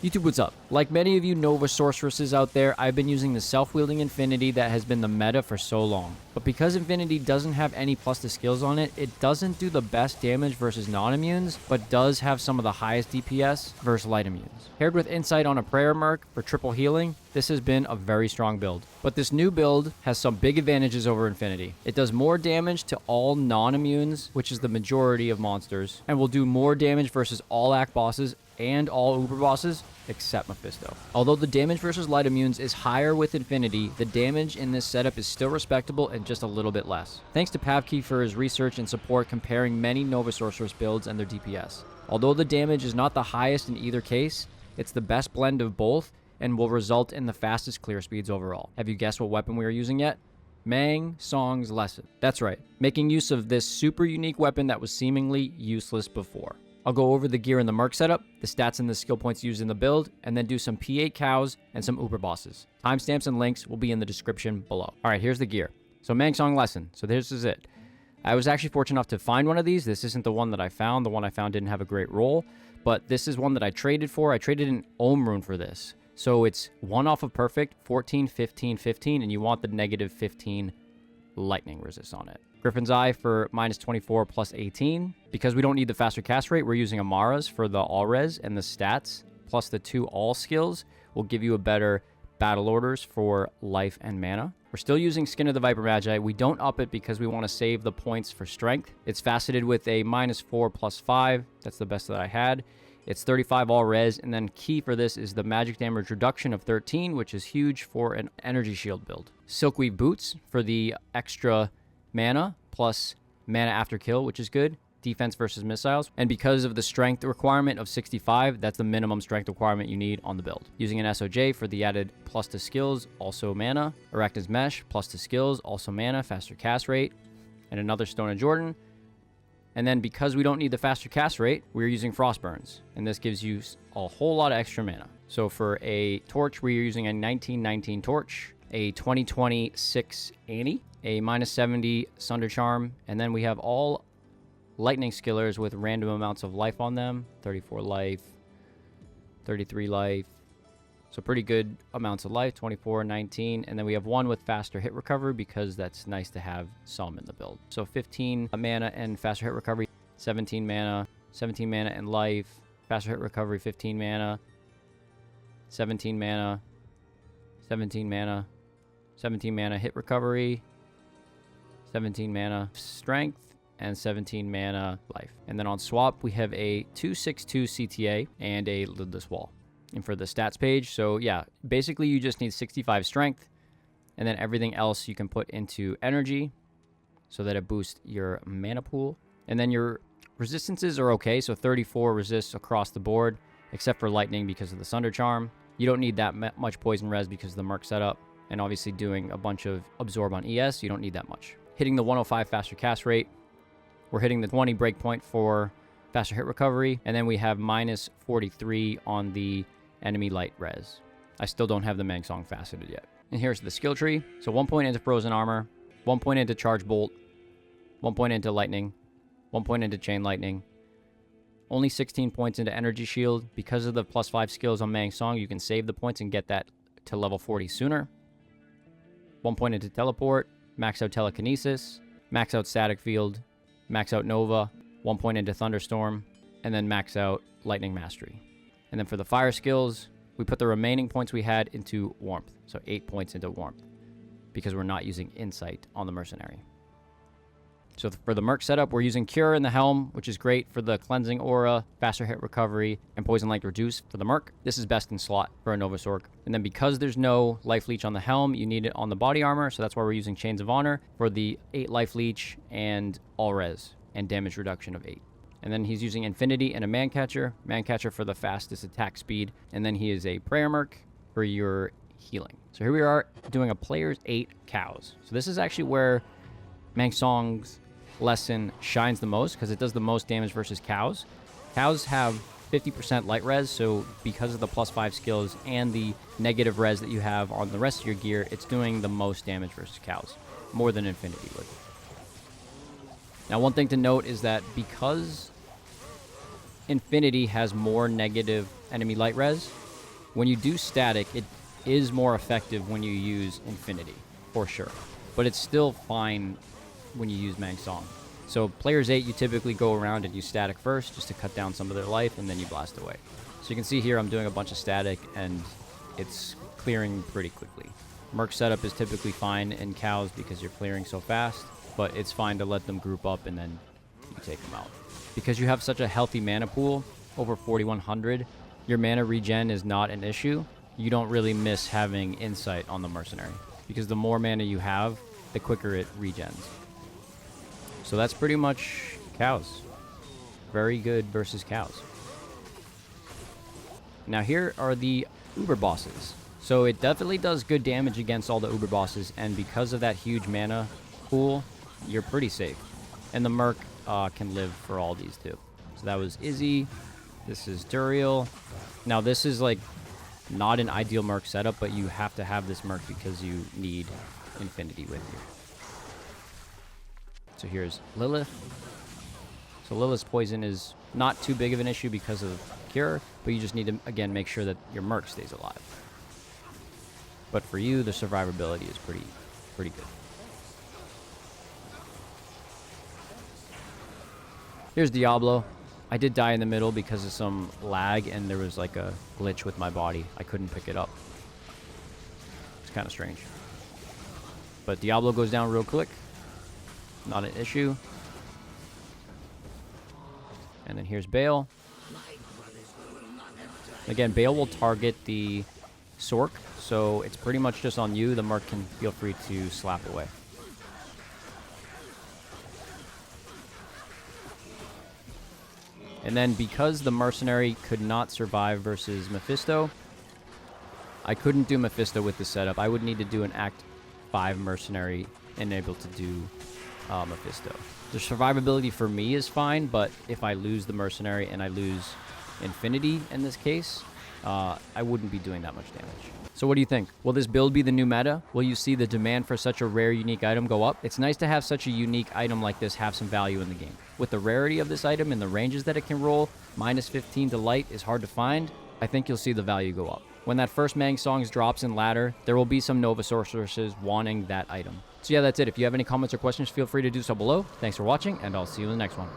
YouTube, what's up? Like many of you Nova Sorceresses out there, I've been using the self-wielding Infinity that has been the meta for so long. But because Infinity doesn't have any plus to skills on it, it doesn't do the best damage versus non-immunes, but does have some of the highest DPS versus light immunes. Paired with Insight on a Prayer Merc for triple healing, this has been a very strong build. But this new build has some big advantages over Infinity. It does more damage to all non-immunes, which is the majority of monsters, and will do more damage versus all ACK bosses and all Uber bosses except Mephisto. Although the damage versus light immunes is higher with Infinity, the damage in this setup is still respectable and just a little bit less. Thanks to Pavke for his research and support comparing many Nova Sorceress builds and their DPS. Although the damage is not the highest in either case, it's the best blend of both and will result in the fastest clear speeds overall. Have you guessed what weapon we are using yet? Mang Song's Lesson. That's right, making use of this super unique weapon that was seemingly useless before. I'll go over the gear in the Merc setup, the stats and the skill points used in the build, and then do some P8 cows and some Uber bosses. Timestamps and links will be in the description below. Alright, here's the gear. So Mang Song Lesson. So this is it. I was actually fortunate enough to find one of these. This isn't the one that I found. The one I found didn't have a great roll, but this is one that I traded for. I traded an Ohm Rune for this. So it's 1 off of Perfect, 14, 15, 15, and you want the negative 15 lightning resist on it. Griffin's Eye for minus 24 plus 18. Because we don't need the faster cast rate, we're using Amara's for the all res, and the stats plus the 2 all skills will give you a better battle orders for life and mana. We're still using Skin of the Viper Magi. We don't up it because we want to save the points for strength. It's faceted with a minus 4 plus 5. That's the best that I had. It's 35 all res, and then key for this is the magic damage reduction of 13, which is huge for an energy shield build. Silkweave Boots for the extra mana plus mana after kill, which is good. Defense versus missiles. And because of the strength requirement of 65, that's the minimum strength requirement you need on the build. Using an SOJ for the added plus to skills, also mana. Arachnid's Mesh, plus to skills, also mana, faster cast rate. And another Stone of Jordan. And then because we don't need the faster cast rate, we're using Frostburns. And this gives you a whole lot of extra mana. So for a torch, we're using a 1919 torch, a 2026 Annie, a minus 70 Sunder Charm, and then we have all lightning skillers with random amounts of life on them. 34 life, 33 life. So pretty good amounts of life, 24, 19. And then we have one with faster hit recovery because that's nice to have some in the build. So 15 mana and faster hit recovery, 17 mana and life, faster hit recovery, 15 mana, 17 mana, 17 mana, 17 mana hit recovery, 17 mana strength, and 17 mana life. And then on swap, we have a 262 CTA and a lidless wall. And for the stats page, so yeah, basically you just need 65 strength, and then everything else you can put into energy so that it boosts your mana pool. And then your resistances are okay, so 34 resists across the board, except for lightning because of the Sunder Charm. You don't need that much poison res because of the Merc setup, and obviously doing a bunch of absorb on ES, you don't need that much. Hitting the 105 faster cast rate. We're hitting the 20 breakpoint for faster hit recovery, and then we have minus 43 on the enemy light res. I still don't have the Mang Song faceted yet. And here's the skill tree. So 1 point into frozen armor, 1 point into charge bolt, 1 point into lightning, 1 point into chain lightning, only 16 points into energy shield. Because of the plus 5 skills on Mang Song, you can save the points and get that to level 40 sooner. 1 point into teleport, max out telekinesis, max out static field, max out Nova, 1 point into Thunderstorm, and then max out Lightning Mastery. And then for the fire skills, we put the remaining points we had into Warmth. So 8 points into Warmth, because we're not using Insight on the Mercenary. So for the Merc setup, we're using Cure in the Helm, which is great for the Cleansing Aura, faster hit recovery, and Poison Light Reduce for the Merc. This is best in slot for a Nova Sorc. And then because there's no Life Leech on the Helm, you need it on the body armor, so that's why we're using Chains of Honor for the 8 Life Leech and all res, and damage reduction of 8. And then he's using Infinity and a Mancatcher for the fastest attack speed, and then he is a Prayer Merc for your healing. So here we are doing a player's 8 cows. So this is actually where Mang Song's Lesson shines the most, because it does the most damage versus cows. Cows have 50% light res, so because of the plus 5 skills and the negative res that you have on the rest of your gear, it's doing the most damage versus cows, more than Infinity would. Now, one thing to note is that because Infinity has more negative enemy light res, When you do static, it is more effective when you use infinity, for sure. But it's still fine when you use Mang Song. So players 8, you typically go around and use static first just to cut down some of their life, and then you blast away. So you can see here I'm doing a bunch of static, and it's clearing pretty quickly. Merc Setup is typically fine in cows because you're clearing so fast, but it's fine to let them group up and then you take them out. Because you have such a healthy mana pool, over 4,100, your mana regen is not an issue. You don't really miss having insight on the mercenary, because the more mana you have, the quicker it regens. So that's pretty much cows. Very good versus cows. Now here are the Uber bosses. So it definitely does good damage against all the Uber bosses, and because of that huge mana pool, you're pretty safe. And the Merc can live for all these too. So that was Izzy. This is Duriel. Now this is like not an ideal Merc setup, but you have to have this Merc because you need infinity with you. So here's Lilith. So Lilith's poison is not too big of an issue because of cure, but you just need to, again, make sure that your Merc stays alive. But for you, the survivability is pretty good. Here's Diablo. I did die in the middle because of some lag, and there was like a glitch with my body. I couldn't pick it up. It's kind of strange. But Diablo goes down real quick. Not an issue. And then here's Baal. Again, Baal will target the Sorc, so it's pretty much just on you. The Merc can feel free to slap away. And then because the mercenary could not survive versus Mephisto, I couldn't do Mephisto with the setup. I would need to do an Act 5 mercenary and able to do Mephisto. The survivability for me is fine, but if I lose the mercenary and I lose infinity in this case, I wouldn't be doing that much damage. So what do you think? Will this build be the new meta? Will you see the demand for such a rare, unique item go up? It's nice to have such a unique item like this have some value in the game. With the rarity of this item and the ranges that it can roll, minus 15 to light is hard to find. I think you'll see the value go up. When that first Mang Songs drops in ladder, there will be some Nova Sorceresses wanting that item. So yeah, that's it. If you have any comments or questions, feel free to do so below. Thanks for watching, and I'll see you in the next one.